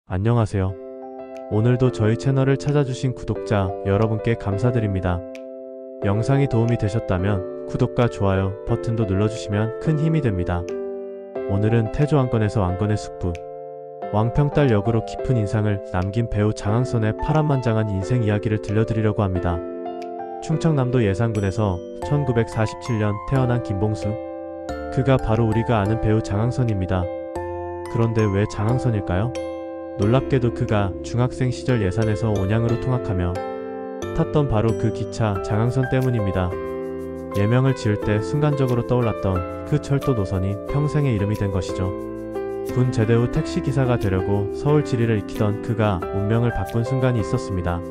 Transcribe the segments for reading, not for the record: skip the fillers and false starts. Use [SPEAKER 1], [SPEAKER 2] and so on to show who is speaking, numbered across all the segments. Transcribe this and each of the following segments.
[SPEAKER 1] 안녕하세요. 오늘도 저희 채널을 찾아주신 구독자 여러분께 감사드립니다. 영상이 도움이 되셨다면 구독과 좋아요 버튼도 눌러주시면 큰 힘이 됩니다. 오늘은 태조 왕건에서 왕건의 숙부, 왕평딸 역으로 깊은 인상을 남긴 배우 장항선의 파란만장한 인생 이야기를 들려드리려고 합니다. 충청남도 예산군에서 1947년 태어난 김봉수. 그가 바로 우리가 아는 배우 장항선입니다. 그런데 왜 장항선일까요? 놀랍게도 그가 중학생 시절 예산에서 온양으로 통학하며 탔던 바로 그 기차 장항선 때문입니다. 예명을 지을 때 순간적으로 떠올랐던 그 철도 노선이 평생의 이름이 된 것이죠. 군 제대 후 택시기사가 되려고 서울 지리를 익히던 그가 운명을 바꾼 순간이 있었습니다.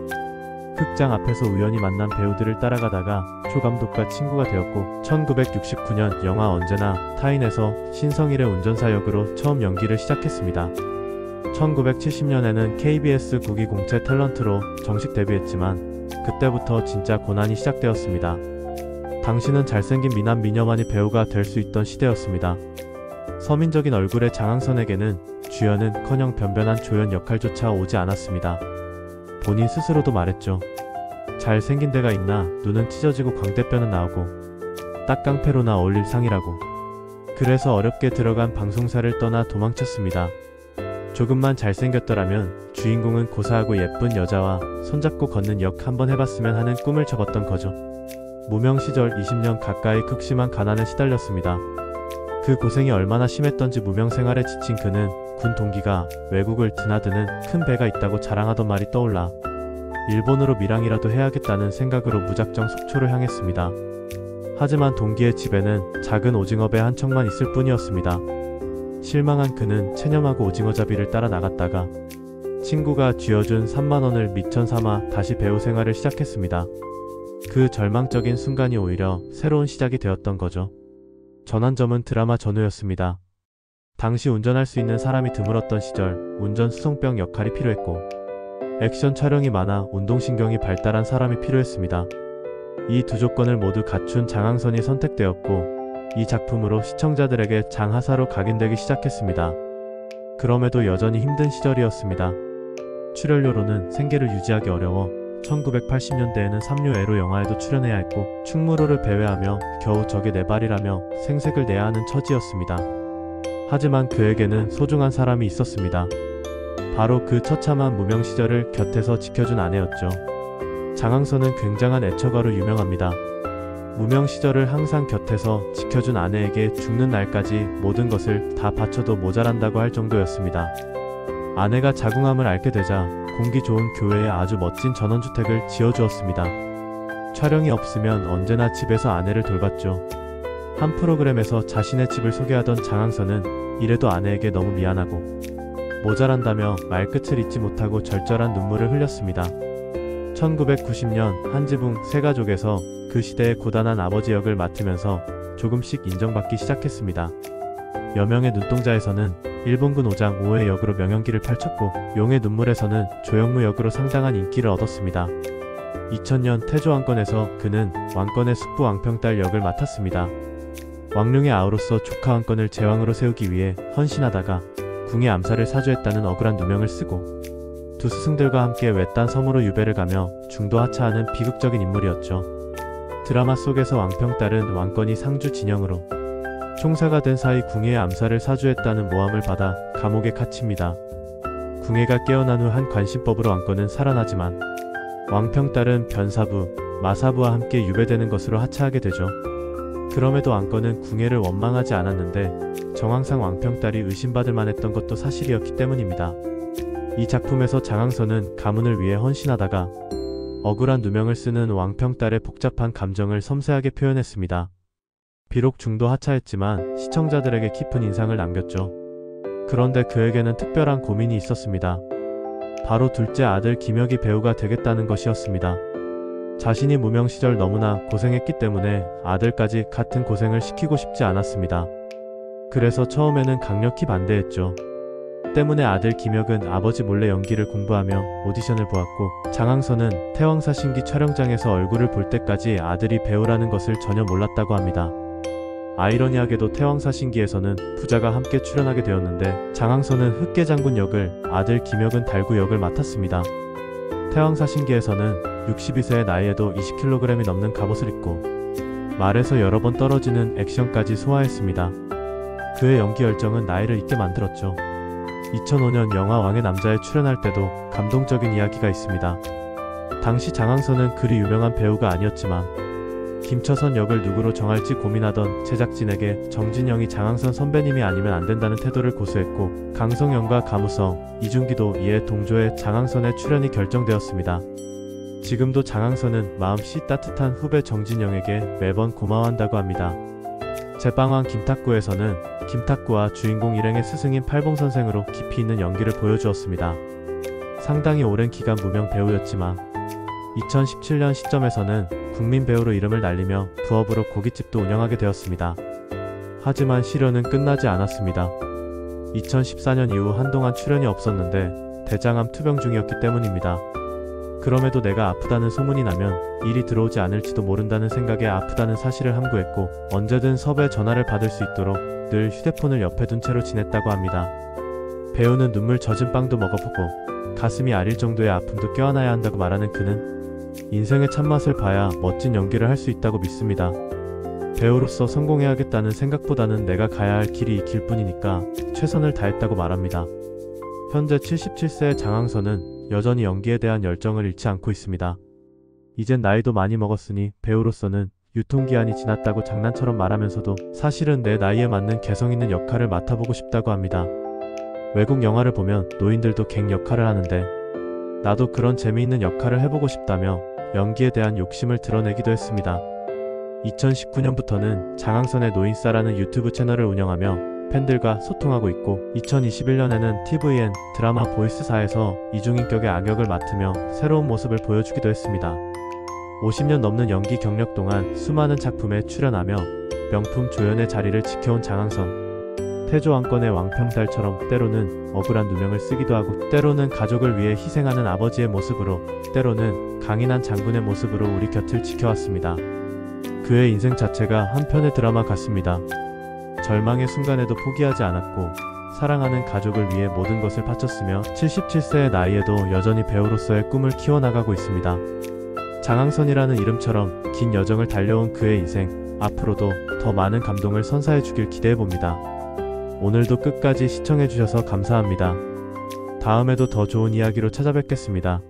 [SPEAKER 1] 극장 앞에서 우연히 만난 배우들을 따라가다가 조 감독과 친구가 되었고 1969년 영화 언제나 타인에서 신성일의 운전사 역으로 처음 연기를 시작했습니다. 1970년에는 KBS 국위공채 탤런트로 정식 데뷔했지만 그때부터 진짜 고난이 시작되었습니다. 당시는 잘생긴 미남 미녀만이 배우가 될 수 있던 시대였습니다. 서민적인 얼굴의 장항선에게는 주연은커녕 변변한 조연 역할조차 오지 않았습니다. 본인 스스로도 말했죠. 잘생긴 데가 있나, 눈은 찢어지고 광대뼈는 나오고 딱 깡패로나 어울릴 상이라고. 그래서 어렵게 들어간 방송사를 떠나 도망쳤습니다. 조금만 잘생겼더라면 주인공은 고사하고 예쁜 여자와 손잡고 걷는 역 한번 해봤으면 하는 꿈을 접었던 거죠. 무명 시절 20년 가까이 극심한 가난에 시달렸습니다. 그 고생이 얼마나 심했던지 무명 생활에 지친 그는 군 동기가 외국을 드나드는 큰 배가 있다고 자랑하던 말이 떠올라 일본으로 밀항이라도 해야겠다는 생각으로 무작정 속초를 향했습니다. 하지만 동기의 집에는 작은 오징어배 한 척만 있을 뿐이었습니다. 실망한 그는 체념하고 오징어잡이를 따라 나갔다가 친구가 쥐어준 3만원을 미천 삼아 다시 배우 생활을 시작했습니다. 그 절망적인 순간이 오히려 새로운 시작이 되었던 거죠. 전환점은 드라마 전후였습니다. 당시 운전할 수 있는 사람이 드물었던 시절 운전 수송병 역할이 필요했고 액션 촬영이 많아 운동신경이 발달한 사람이 필요했습니다. 이 두 조건을 모두 갖춘 장항선이 선택되었고 이 작품으로 시청자들에게 장하사로 각인되기 시작했습니다. 그럼에도 여전히 힘든 시절이었습니다. 출연료로는 생계를 유지하기 어려워 1980년대에는 삼류애로 영화에도 출연해야 했고 충무로를 배회하며 겨우 저게 내 발이라며 생색을 내야 하는 처지였습니다. 하지만 그에게는 소중한 사람이 있었습니다. 바로 그 처참한 무명 시절을 곁에서 지켜준 아내였죠. 장항선은 굉장한 애처가로 유명합니다. 무명 시절을 항상 곁에서 지켜준 아내에게 죽는 날까지 모든 것을 다 바쳐도 모자란다고 할 정도였습니다. 아내가 자궁암을 앓게 되자 공기 좋은 교외에 아주 멋진 전원주택을 지어주었습니다. 촬영이 없으면 언제나 집에서 아내를 돌봤죠. 한 프로그램에서 자신의 집을 소개하던 장항선은 이래도 아내에게 너무 미안하고 모자란다며 말끝을 잇지 못하고 절절한 눈물을 흘렸습니다. 1990년 한지붕 새가족에서 그 시대의 고단한 아버지 역을 맡으면서 조금씩 인정받기 시작했습니다. 여명의 눈동자에서는 일본군 오장 5회 역으로 명연기를 펼쳤고 용의 눈물에서는 조영무 역으로 상당한 인기를 얻었습니다. 2000년 태조 왕건에서 그는 왕건의 숙부 왕평딸 역을 맡았습니다. 왕룡의 아우로서 조카 왕건을 제왕으로 세우기 위해 헌신하다가 궁의 암살을 사주했다는 억울한 누명을 쓰고 두 스승들과 함께 외딴 섬으로 유배를 가며 중도 하차하는 비극적인 인물이었죠. 드라마 속에서 왕평딸은 왕건이 상주 진영으로 총사가 된 사이 궁예의 암살을 사주했다는 모함을 받아 감옥에 갇힙니다. 궁예가 깨어난 후 한 관심법으로 왕건은 살아나지만 왕평딸은 변사부, 마사부와 함께 유배되는 것으로 하차하게 되죠. 그럼에도 왕건은 궁예를 원망하지 않았는데 정황상 왕평딸이 의심받을 만했던 것도 사실이었기 때문입니다. 이 작품에서 장항선은 가문을 위해 헌신하다가 억울한 누명을 쓰는 왕평딸의 복잡한 감정을 섬세하게 표현했습니다. 비록 중도 하차했지만 시청자들에게 깊은 인상을 남겼죠. 그런데 그에게는 특별한 고민이 있었습니다. 바로 둘째 아들 김혁이 배우가 되겠다는 것이었습니다. 자신이 무명 시절 너무나 고생했기 때문에 아들까지 같은 고생을 시키고 싶지 않았습니다. 그래서 처음에는 강력히 반대했죠. 때문에 아들 김혁은 아버지 몰래 연기를 공부하며 오디션을 보았고 장항선은 태왕사 신기 촬영장에서 얼굴을 볼 때까지 아들이 배우라는 것을 전혀 몰랐다고 합니다. 아이러니하게도 태왕사신기에서는 부자가 함께 출연하게 되었는데 장항선은 흑계장군 역을, 아들 김혁은 달구 역을 맡았습니다. 태왕사신기에서는 62세의 나이에도 20kg이 넘는 갑옷을 입고 말에서 여러 번 떨어지는 액션까지 소화했습니다. 그의 연기 열정은 나이를 잊게 만들었죠. 2005년 영화 왕의 남자에 출연할 때도 감동적인 이야기가 있습니다. 당시 장항선은 그리 유명한 배우가 아니었지만 김처선 역을 누구로 정할지 고민하던 제작진에게 정진영이 장항선 선배님이 아니면 안 된다는 태도를 고수했고 강성영과 가무성, 이준기도 이에 동조해 장항선의 출연이 결정되었습니다. 지금도 장항선은 마음씨 따뜻한 후배 정진영에게 매번 고마워한다고 합니다. 제빵왕 김탁구에서는 김탁구와 주인공 일행의 스승인 팔봉선생으로 깊이 있는 연기를 보여주었습니다. 상당히 오랜 기간 무명 배우였지만 2017년 시점에서는 국민 배우로 이름을 날리며 부업으로 고깃집도 운영하게 되었습니다. 하지만 시련은 끝나지 않았습니다. 2014년 이후 한동안 출연이 없었는데 대장암 투병 중이었기 때문입니다. 그럼에도 내가 아프다는 소문이 나면 일이 들어오지 않을지도 모른다는 생각에 아프다는 사실을 함구했고 언제든 섭외 전화를 받을 수 있도록 늘 휴대폰을 옆에 둔 채로 지냈다고 합니다. 배우는 눈물 젖은 빵도 먹어보고 가슴이 아릴 정도의 아픔도 껴안아야 한다고 말하는 그는 인생의 참맛을 봐야 멋진 연기를 할 수 있다고 믿습니다. 배우로서 성공해야겠다는 생각보다는 내가 가야 할 길이 이 길뿐이니까 최선을 다했다고 말합니다. 현재 77세의 장항선은 여전히 연기에 대한 열정을 잃지 않고 있습니다. 이젠 나이도 많이 먹었으니 배우로서는 유통기한이 지났다고 장난처럼 말하면서도 사실은 내 나이에 맞는 개성있는 역할을 맡아보고 싶다고 합니다. 외국 영화를 보면 노인들도 갱 역할을 하는데 나도 그런 재미있는 역할을 해보고 싶다며 연기에 대한 욕심을 드러내기도 했습니다. 2019년부터는 장항선의 노인싸라는 유튜브 채널을 운영하며 팬들과 소통하고 있고 2021년에는 tvN 드라마 보이스사에서 이중인격의 악역을 맡으며 새로운 모습을 보여주기도 했습니다. 50년 넘는 연기 경력 동안 수많은 작품에 출연하며 명품 조연의 자리를 지켜온 장항선. 태조왕권의 왕평달처럼 때로는 억울한 누명을 쓰기도 하고 때로는 가족을 위해 희생하는 아버지의 모습으로 때로는 강인한 장군의 모습으로 우리 곁을 지켜왔습니다. 그의 인생 자체가 한 편의 드라마 같습니다. 절망의 순간에도 포기하지 않았고 사랑하는 가족을 위해 모든 것을 바쳤으며 77세의 나이에도 여전히 배우로서의 꿈을 키워나가고 있습니다. 장항선이라는 이름처럼 긴 여정을 달려온 그의 인생, 앞으로도 더 많은 감동을 선사해주길 기대해봅니다. 오늘도 끝까지 시청해주셔서 감사합니다. 다음에도 더 좋은 이야기로 찾아뵙겠습니다.